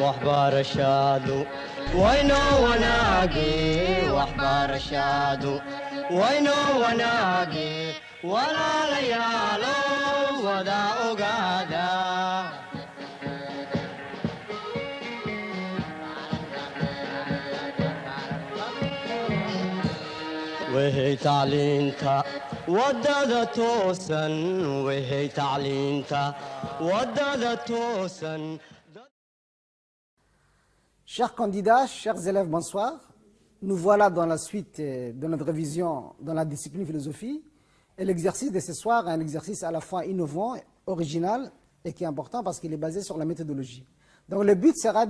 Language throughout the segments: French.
waxbarashadu waynoo wanaage waxbarashadu waynoo wanaage walaalayaalo wada ogaada وهي تعلينتا ودادة توسن وهي تعلينتا ودادة توسن. Chers candidats, chers élèves, bonsoir. Nous voilà dans la suite de notre révision dans la discipline philosophie. Et l'exercice de ce soir est un exercice à la fois innovant, original et qui est important parce qu'il est basé sur la méthodologie. Donc le but sera,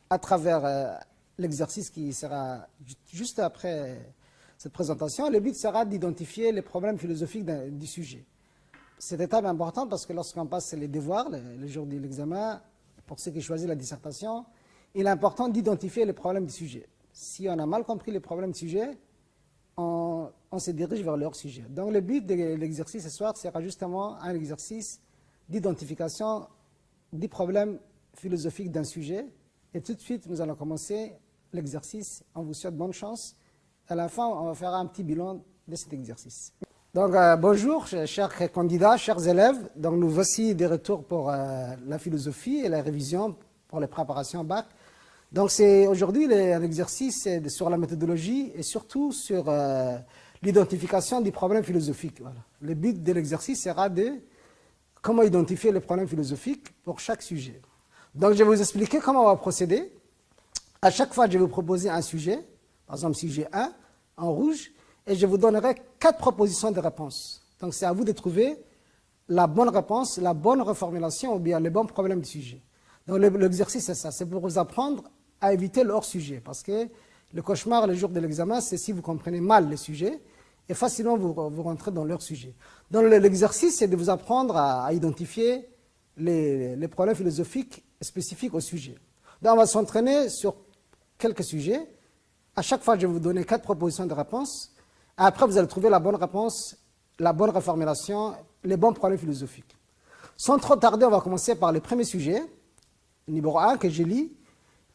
à travers l'exercice qui sera juste après cette présentation, le but sera d'identifier les problèmes philosophiques du sujet. Cette étape est importante parce que lorsqu'on passe les devoirs, le jour de l'examen, pour ceux qui choisissent la dissertation, il est important d'identifier les problèmes du sujet. Si on a mal compris les problèmes du sujet, on se dirige vers leur sujet. Donc le but de l'exercice ce soir sera justement un exercice d'identification des problèmes philosophiques d'un sujet. Et tout de suite, nous allons commencer l'exercice. On vous souhaite bonne chance. À la fin, on va faire un petit bilan de cet exercice. Donc bonjour, chers candidats, chers élèves. Donc nous voici de retour pour la philosophie et la révision pour les préparations bac. Donc c'est aujourd'hui un exercice sur la méthodologie et surtout sur l'identification des problèmes philosophiques. Voilà. Le but de l'exercice sera de comment identifier les problèmes philosophiques pour chaque sujet. Donc je vais vous expliquer comment on va procéder. À chaque fois, je vais vous proposer un sujet, par exemple sujet 1, en rouge, et je vous donnerai 4 propositions de réponse. Donc c'est à vous de trouver la bonne réponse, la bonne reformulation ou bien le bon problème du sujet. Donc l'exercice c'est ça, c'est pour vous apprendre à éviter le hors-sujet, parce que le cauchemar le jour de l'examen, c'est si vous comprenez mal le sujet, et facilement vous rentrez dans leur sujet. Donc l'exercice, c'est de vous apprendre à identifier les problèmes philosophiques spécifiques au sujet. Donc on va s'entraîner sur quelques sujets. À chaque fois, je vais vous donner 4 propositions de réponse. Après, vous allez trouver la bonne réponse, la bonne reformulation, les bons problèmes philosophiques. Sans trop tarder, on va commencer par le premier sujet, numéro 1, que je lis.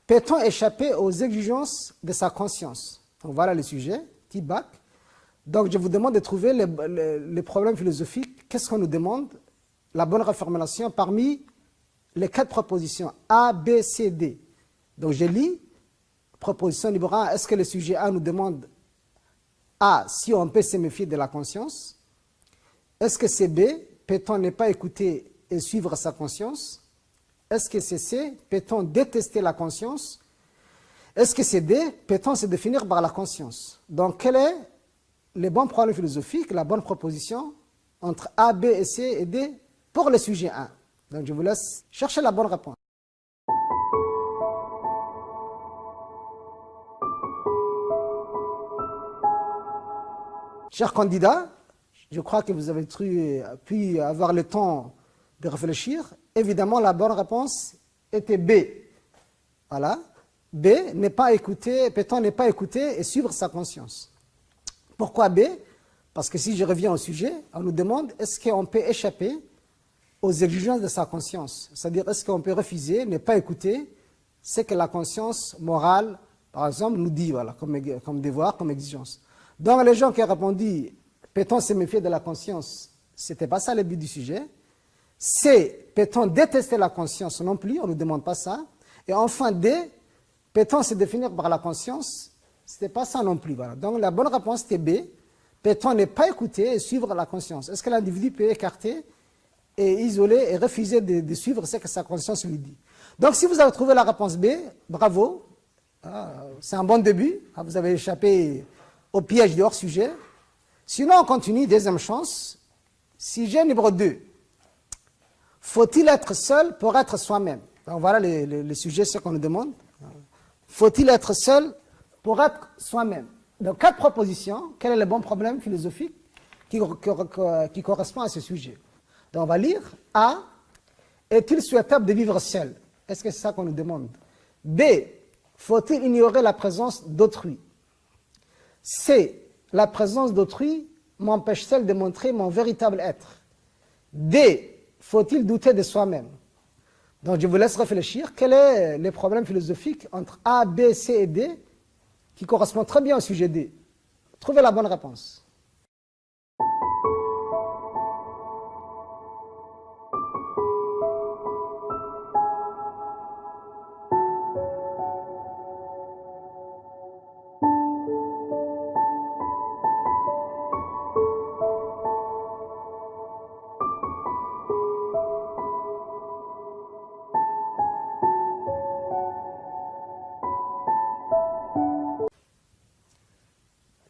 Peut-on échapper aux exigences de sa conscience? Donc voilà le sujet, type bac. Donc je vous demande de trouver les problèmes philosophiques. Qu'est-ce qu'on nous demande? La bonne reformulation parmi les 4 propositions A, B, C, D. Donc je lis. Proposition numéro 1, est-ce que le sujet A nous demande A, si on peut se méfier de la conscience? Est-ce que c'est B, peut-on ne pas écouter et suivre sa conscience? Est-ce que c'est C, peut-on détester la conscience? Est-ce que c'est D, peut-on se définir par la conscience? Donc quel est le bon problème philosophique, la bonne proposition entre A, B et C et D pour le sujet 1? Donc je vous laisse chercher la bonne réponse. Chers candidats, je crois que vous avez pu avoir le temps de réfléchir. Évidemment, la bonne réponse était B. Voilà. B, ne pas écouter, peut-on ne pas écouter et suivre sa conscience. Pourquoi B? Parce que si je reviens au sujet, on nous demande est-ce qu'on peut échapper aux exigences de sa conscience? C'est-à-dire, est-ce qu'on peut refuser, ne pas écouter ce que la conscience morale, par exemple, nous dit, voilà, comme devoir, comme exigence. Donc les gens qui ont répondu, peut-on se méfier de la conscience, ce n'était pas ça le but du sujet. C, peut-on détester la conscience non plus, on ne nous demande pas ça. Et enfin D, peut-on se définir par la conscience, ce n'était pas ça non plus. Voilà. Donc la bonne réponse était B, peut-on ne pas écouter et suivre la conscience? Est-ce que l'individu peut écarter et isoler et refuser de suivre ce que sa conscience lui dit? Donc si vous avez trouvé la réponse B, bravo, c'est un bon début, vous avez échappé au piège de hors-sujet. Sinon, on continue, deuxième chance. Sujet numéro 2. Faut-il être seul pour être soi-même? Donc voilà le sujet, ce qu'on nous demande. Faut-il être seul pour être soi-même? Donc 4 propositions. Quel est le bon problème philosophique qui correspond à ce sujet? Donc on va lire. A. Est-il souhaitable de vivre seul? Est-ce que c'est ça qu'on nous demande? B. Faut-il ignorer la présence d'autrui? C. La présence d'autrui m'empêche-t-elle de montrer mon véritable être? D. Faut-il douter de soi-même? Donc je vous laisse réfléchir. Quels sont les problèmes philosophiques entre A, B, C et D qui correspondent très bien au sujet D? Trouvez la bonne réponse.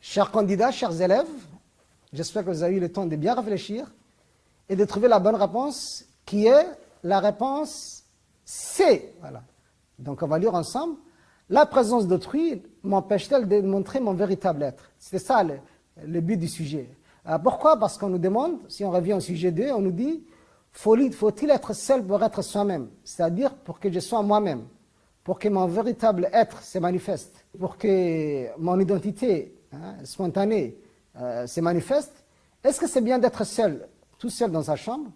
Chers candidats, chers élèves, j'espère que vous avez eu le temps de bien réfléchir et de trouver la bonne réponse qui est la réponse C. Voilà. Donc on va lire ensemble. La présence d'autrui m'empêche-t-elle de montrer mon véritable être? C'est ça le but du sujet. Pourquoi? Parce qu'on nous demande, si on revient au sujet 2, on nous dit, faut-il être seul pour être soi-même? C'est-à-dire pour que je sois moi-même, pour que mon véritable être se manifeste, pour que mon identité spontanée se manifeste. Est-ce que c'est bien d'être seul, tout seul dans sa chambre?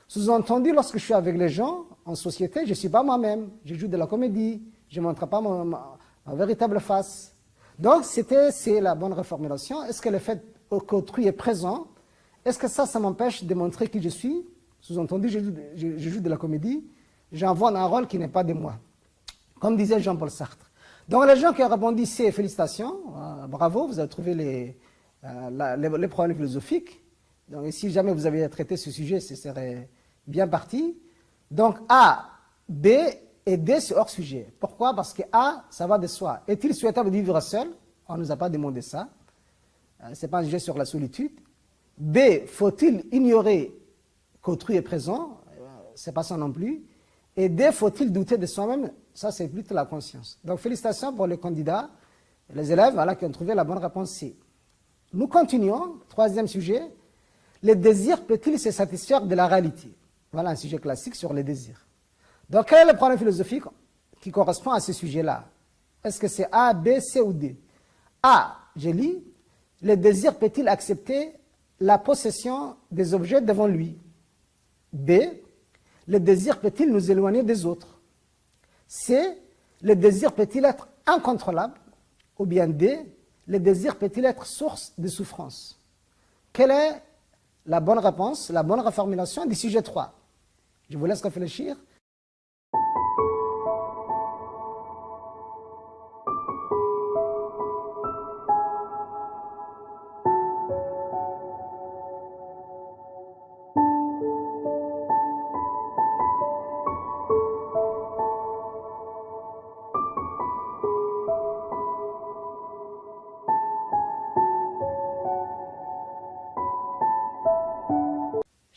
Sous-entendu, lorsque je suis avec les gens, en société, je ne suis pas moi-même. Je joue de la comédie, je ne montre pas ma véritable face. Donc, c'est la bonne reformulation. Est-ce que le fait qu'autrui est présent, est-ce que ça m'empêche de montrer qui je suis? Sous-entendu, je joue de la comédie, j'envoie un rôle qui n'est pas de moi. Comme disait Jean-Paul Sartre. Donc, les gens qui ont répondu C, félicitations, bravo, vous avez trouvé les problèmes philosophiques. Donc, si jamais vous aviez traité ce sujet, ce serait bien parti. Donc, A, B et D, c'est hors sujet. Pourquoi? Parce que A, ça va de soi. Est-il souhaitable de vivre seul? On ne nous a pas demandé ça. Ce n'est pas un sujet sur la solitude. B, faut-il ignorer qu'autrui est présent? Ce n'est pas ça non plus. Et D, faut-il douter de soi-même? Ça, c'est plutôt la conscience. Donc, félicitations pour les candidats, les élèves voilà, qui ont trouvé la bonne réponse C. Nous continuons. Troisième sujet. Les désirs peut-il se satisfaire de la réalité? Voilà un sujet classique sur les désirs. Donc, quel est le problème philosophique qui correspond à ce sujet-là? Est-ce que c'est A, B, C ou D? A, je lis. Le désir peut-il accepter la possession des objets devant lui? B, le désir peut-il nous éloigner des autres? C, le désir peut-il être incontrôlable? Ou bien D, le désir peut-il être source de souffrance? Quelle est la bonne réponse, la bonne reformulation du sujet 3? Je vous laisse réfléchir.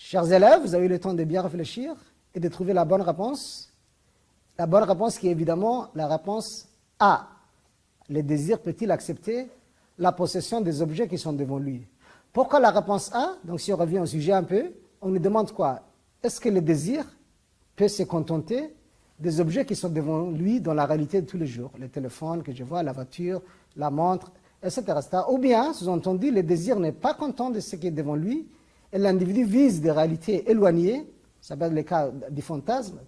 Chers élèves, vous avez eu le temps de bien réfléchir et de trouver la bonne réponse. La bonne réponse qui est évidemment la réponse A. Le désir peut-il accepter la possession des objets qui sont devant lui? Pourquoi la réponse A? Donc si on revient au sujet un peu, on nous demande quoi? Est-ce que le désir peut se contenter des objets qui sont devant lui dans la réalité de tous les jours? Le téléphone que je vois, la voiture, la montre, etc. Ou bien, sous-entendu, le désir n'est pas content de ce qui est devant lui, et l'individu vise des réalités éloignées, ça s'appelle le cas du fantasme,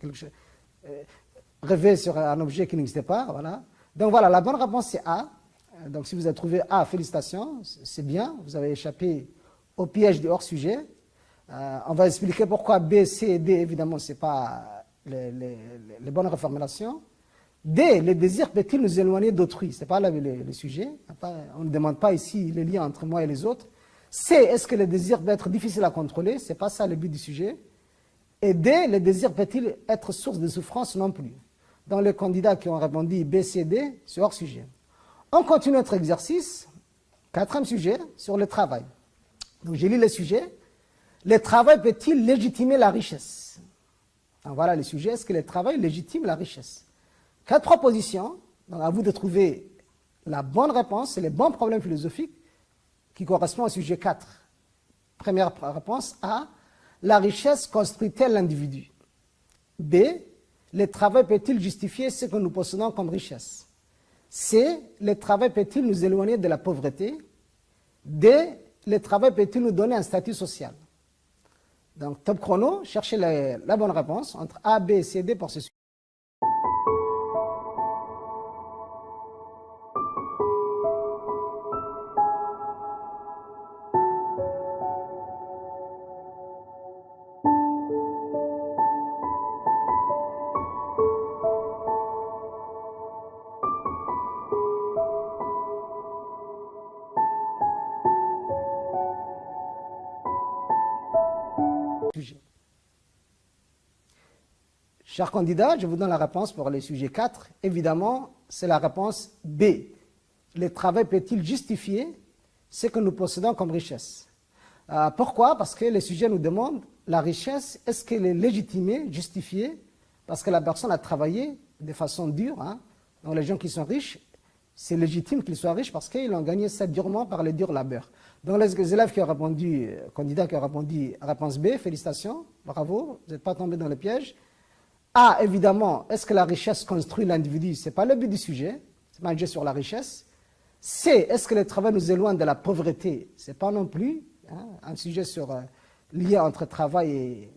rêver sur un objet qui n'existait pas, voilà. Donc voilà, la bonne réponse c'est A. Donc si vous avez trouvé A, félicitations, c'est bien, vous avez échappé au piège du hors-sujet. On va expliquer pourquoi B, C et D, évidemment, ce n'est pas les bonnes reformulations. D, le désir peut-il nous éloigner d'autrui? Ce n'est pas le sujet, on ne demande pas ici les liens entre moi et les autres. C, est-ce que le désir peut être difficile à contrôler? Ce n'est pas ça le but du sujet. Et D, le désir peut-il être source de souffrance? Non plus. Dans les candidats qui ont répondu B, C, D, c'est hors sujet. On continue notre exercice. Quatrième sujet, sur le travail. Donc j'ai lu le sujet. Le travail peut-il légitimer la richesse? Donc, voilà le sujet. Est-ce que le travail légitime la richesse? 4 propositions. Donc à vous de trouver la bonne réponse et les bons problèmes philosophiques qui correspond au sujet 4. Première réponse A. La richesse construit-elle l'individu? B. Le travail peut-il justifier ce que nous possédons comme richesse? C. Le travail peut-il nous éloigner de la pauvreté? D. Le travail peut-il nous donner un statut social? Donc, top chrono, cherchez la bonne réponse entre A, B, C, D pour ce sujet. Chers candidats, je vous donne la réponse pour le sujet 4. Évidemment, c'est la réponse B. Le travail peut-il justifier ce que nous possédons comme richesse? Pourquoi? Parce que le sujet nous demande la richesse, est-ce qu'elle est légitimée, justifiée? Parce que la personne a travaillé de façon dure. Donc les gens qui sont riches, c'est légitime qu'ils soient riches parce qu'ils ont gagné ça durement par le dur labeur. Donc les élèves qui ont répondu, candidats qui ont répondu réponse B, félicitations, bravo, vous n'êtes pas tombés dans le piège. A, évidemment, est-ce que la richesse construit l'individu? Ce n'est pas le but du sujet, c'est pas un jeu sur la richesse. C, est-ce que le travail nous éloigne de la pauvreté? Ce n'est pas non plus un sujet sur lien entre travail et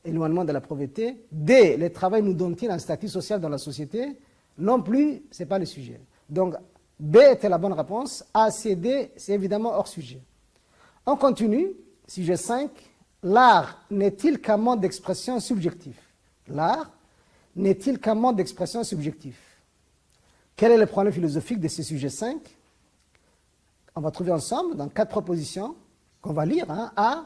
éloignement de la pauvreté. D, le travail nous donne-t-il un statut social dans la société? Non plus, ce n'est pas le sujet. Donc, B était la bonne réponse. A, C, D, c'est évidemment hors sujet. On continue. Sujet 5. L'art n'est-il qu'un mode d'expression subjectif? L'art n'est-il qu'un mode d'expression subjectif? Quel est le problème philosophique de ce sujet 5? On va trouver ensemble dans 4 propositions qu'on va lire. A.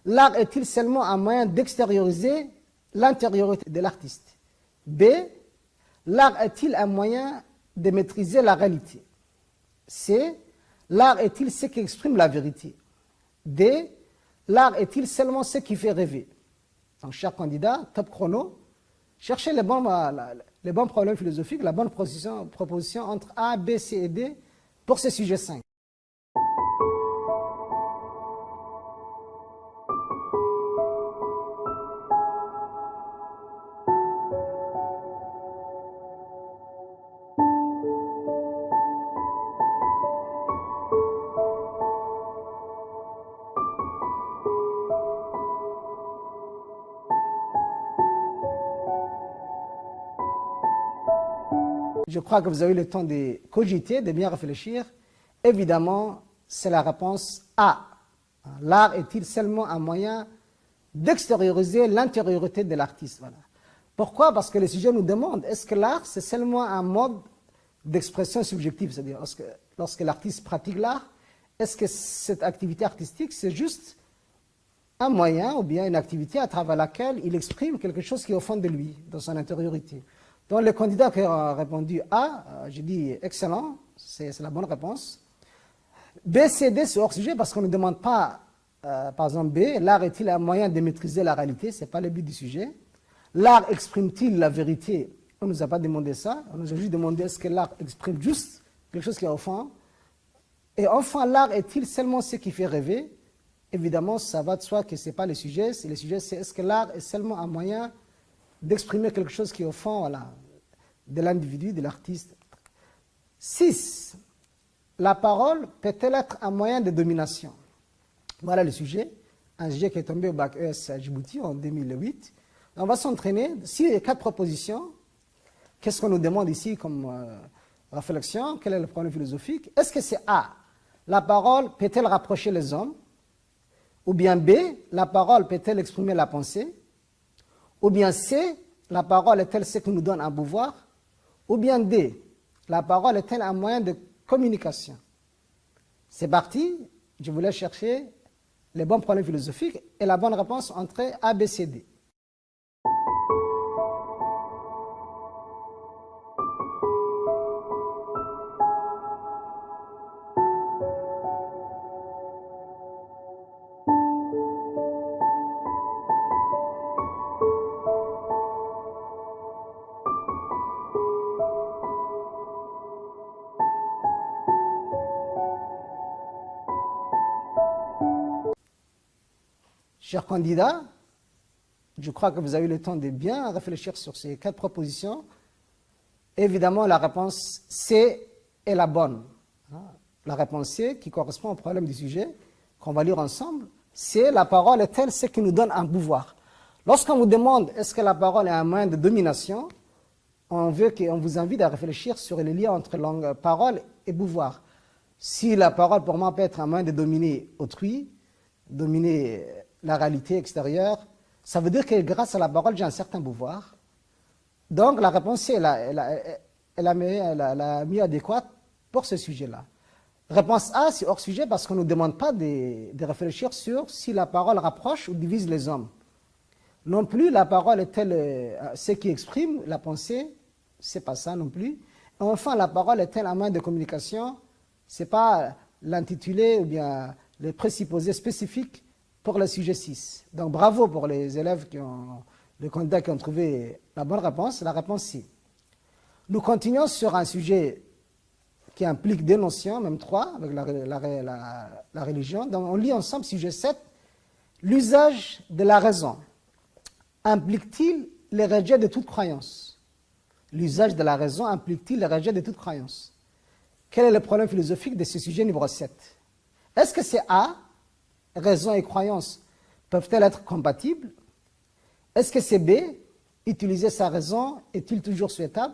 L'art est-il seulement un moyen d'extérioriser l'intériorité de l'artiste? B. L'art est-il un moyen de maîtriser la réalité? C. L'art est-il ce qui exprime la vérité? D. L'art est-il seulement ce qui fait rêver? Donc, chers candidats, top chrono, cherchez les bons problèmes philosophiques, la bonne proposition entre A, B, C et D pour ce sujet 5. Je crois que vous avez eu le temps de cogiter, de bien réfléchir. Évidemment, c'est la réponse A. L'art est-il seulement un moyen d'extérioriser l'intériorité de l'artiste? Voilà. Pourquoi? Parce que le sujet nous demande, est-ce que l'art, c'est seulement un mode d'expression subjective? C'est-à-dire, lorsque l'artiste pratique l'art, est-ce que cette activité artistique, c'est juste un moyen ou bien une activité à travers laquelle il exprime quelque chose qui est au fond de lui, dans son intériorité? Donc, le candidat qui a répondu A, j'ai dit excellent, c'est la bonne réponse. B, C, D, c'est hors sujet parce qu'on ne demande pas, par exemple B, l'art est-il un moyen de maîtriser la réalité? Ce n'est pas le but du sujet. L'art exprime-t-il la vérité? On ne nous a pas demandé ça. On nous a juste demandé est-ce que l'art exprime juste quelque chose qui est au fond? Et enfin, l'art est-il seulement ce qui fait rêver? Évidemment, ça va de soi que ce n'est pas le sujet. Le sujet, c'est est-ce que l'art est seulement un moyen d'exprimer quelque chose qui est au fond, voilà, de l'individu, de l'artiste. 6. La parole peut-elle être un moyen de domination? Voilà le sujet. Un sujet qui est tombé au bac ES à Djibouti en 2008. On va s'entraîner. S'il y a 4 propositions, qu'est-ce qu'on nous demande ici comme réflexion? Quel est le problème philosophique? Est-ce que c'est A, la parole peut-elle rapprocher les hommes? Ou bien B, la parole peut-elle exprimer la pensée? Ou bien C, la parole est-elle ce qui nous donne un pouvoir? Ou bien D, la parole est-elle un moyen de communication? C'est parti, je voulais chercher les bons problèmes philosophiques et la bonne réponse entre A, B, C, D. Chers candidats, je crois que vous avez eu le temps de bien réfléchir sur ces 4 propositions. Évidemment, la réponse C est la bonne. La réponse C qui correspond au problème du sujet qu'on va lire ensemble. C'est la parole est-elle ce qui nous donne un pouvoir. Lorsqu'on vous demande est-ce que la parole est un moyen de domination, on vous invite à réfléchir sur les liens entre langue, parole et pouvoir. Si la parole pour moi peut être un moyen de dominer autrui, dominer la réalité extérieure, ça veut dire que grâce à la parole j'ai un certain pouvoir. Donc la réponse est la mieux adéquate pour ce sujet-là. Réponse A, c'est hors sujet parce qu'on ne nous demande pas de réfléchir sur si la parole rapproche ou divise les hommes. Non plus, la parole est-elle ce qui exprime la pensée, c'est pas ça non plus. Et enfin, la parole est-elle un moyen de communication, c'est pas l'intitulé ou bien les présupposés spécifiques pour le sujet 6. Donc bravo pour les élèves les candidats qui ont trouvé la bonne réponse, la réponse C. Nous continuons sur un sujet qui implique des notions, même 3, avec la religion. Donc on lit ensemble sujet 7. L'usage de la raison implique-t-il le rejet de toute croyance? L'usage de la raison implique-t-il le rejet de toute croyance? Quel est le problème philosophique de ce sujet numéro 7? Est-ce que c'est A, raison et croyance peuvent-elles être compatibles? Est-ce que c'est B, utiliser sa raison est-il toujours souhaitable?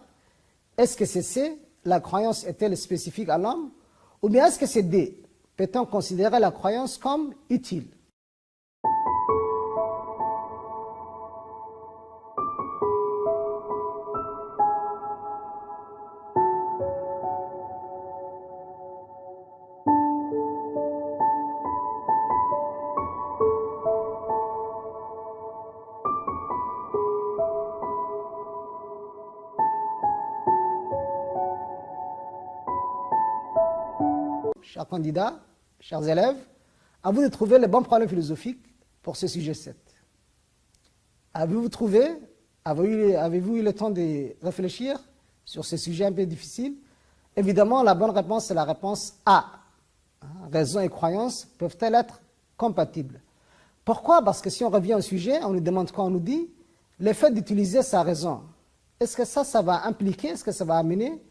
Est-ce que c'est C, la croyance est-elle spécifique à l'homme? Ou bien est-ce que c'est D, peut-on considérer la croyance comme utile? Chers candidats, chers élèves, à vous de trouver le bon problème philosophique pour ce sujet 7. Avez-vous trouvé, avez-vous eu le temps de réfléchir sur ce sujet un peu difficile? Évidemment, la bonne réponse, c'est la réponse A. Raison et croyance peuvent-elles être compatibles? Pourquoi? Parce que si on revient au sujet, on nous demande quoi? On nous dit le fait d'utiliser sa raison. Est-ce que ça va impliquer, est-ce que ça va amener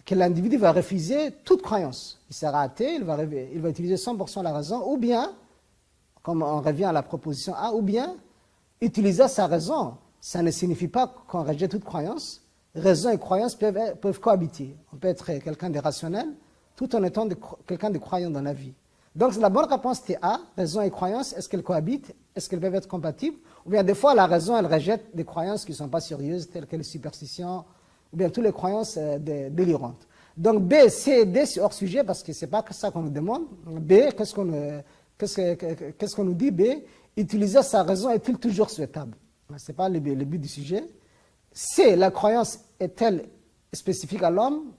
que l'individu va refuser toute croyance? Il sera athée, il va utiliser 100% la raison, ou bien, comme on revient à la proposition A, ou bien, utiliser sa raison, ça ne signifie pas qu'on rejette toute croyance. Raison et croyance peuvent cohabiter. On peut être quelqu'un de rationnel, tout en étant quelqu'un de croyant dans la vie. Donc la bonne réponse était A, raison et croyance, est-ce qu'elles cohabitent? Est-ce qu'elles peuvent être compatibles? Ou bien des fois, la raison, elle rejette des croyances qui ne sont pas sérieuses, telles que les superstitions, ou bien toutes les croyances délirantes. Donc B, C et D, c'est hors sujet parce que ce n'est pas que ça qu'on nous demande. B, qu'est-ce qu'on nous dit? B, utiliser sa raison est-il toujours souhaitable? Ce n'est pas le but du sujet. C, la croyance est-elle spécifique à l'homme?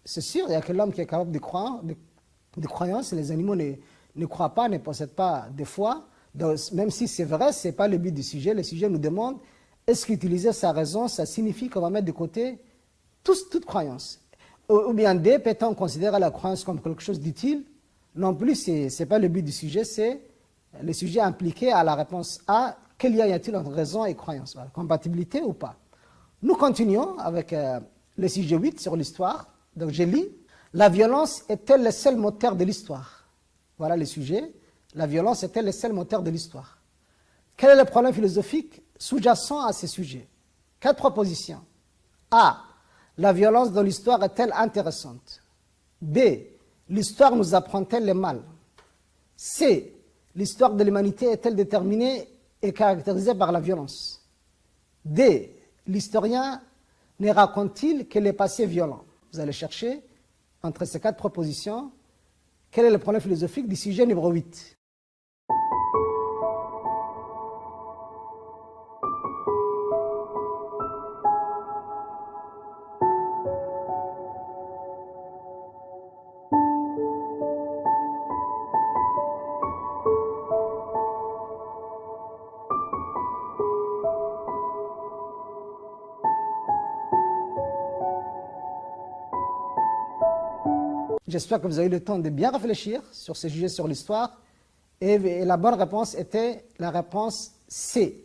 C'est sûr, il n'y a que l'homme qui est capable de croire, de croyance. Les animaux ne croient pas, ne possèdent pas de foi. Donc, même si c'est vrai, ce n'est pas le but du sujet. Le sujet nous demande, est-ce qu'utiliser sa raison, ça signifie qu'on va mettre de côté toute croyance? Ou bien D, peut-on considérer la croyance comme quelque chose d'utile? Non plus, ce n'est pas le but du sujet, c'est le sujet impliqué à la réponse A, quel lien y a-t-il entre raison et croyance? Voilà, compatibilité ou pas? Nous continuons avec le sujet 8 sur l'histoire. Donc je lis, la violence est-elle le seul moteur de l'histoire? Voilà le sujet, la violence est-elle le seul moteur de l'histoire? Quel est le problème philosophique sous-jacent à ce sujet? 4 propositions. A, la violence dans l'histoire est-elle intéressante? B, l'histoire nous apprend-elle le mal? C, l'histoire de l'humanité est-elle déterminée et caractérisée par la violence? D, l'historien ne raconte-t-il que les passés violents? Vous allez chercher entre ces 4 propositions quel est le problème philosophique du sujet numéro 8. J'espère que vous avez eu le temps de bien réfléchir sur ce sujet sur l'histoire. Et la bonne réponse était la réponse C.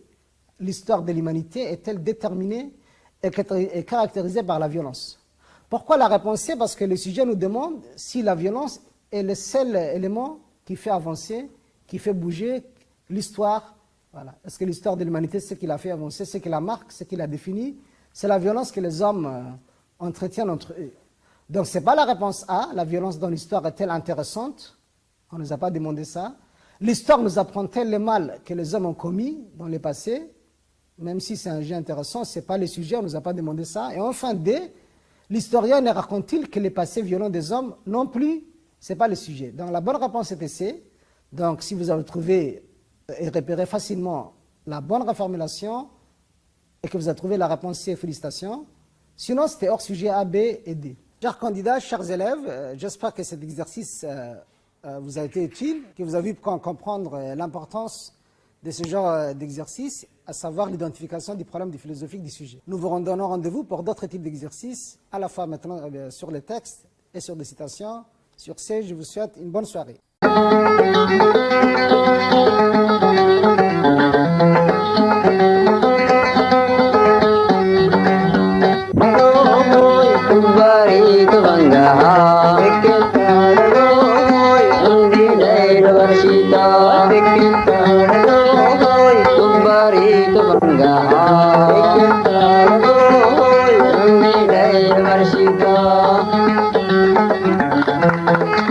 L'histoire de l'humanité est-elle déterminée et caractérisée par la violence? Pourquoi la réponse C? Parce que le sujet nous demande si la violence est le seul élément qui fait avancer, qui fait bouger l'histoire. Voilà. Est-ce que l'histoire de l'humanité, ce qu'il a fait avancer, ce qui la marque, ce qui la définit, c'est la violence que les hommes entretiennent entre eux. Donc ce n'est pas la réponse A, la violence dans l'histoire est-elle intéressante? On ne nous a pas demandé ça. L'histoire nous apprend-elle les mal que les hommes ont commis dans le passé? Même si c'est un jeu intéressant, ce n'est pas le sujet, on ne nous a pas demandé ça. Et enfin, D, l'historien ne raconte-t-il que les passés violents des hommes? Non plus, ce n'est pas le sujet. Donc la bonne réponse était C. Donc si vous avez trouvé et repéré facilement la bonne reformulation et que vous avez trouvé la réponse C, félicitations. Sinon, c'était hors sujet A, B et D. Chers candidats, chers élèves, j'espère que cet exercice vous a été utile, que vous avez pu comprendre l'importance de ce genre d'exercice, à savoir l'identification du problème philosophique du sujet. Nous vous donnons rendez-vous pour d'autres types d'exercices, à la fois maintenant sur les textes et sur des citations. Sur ce, je vous souhaite une bonne soirée. Thank you.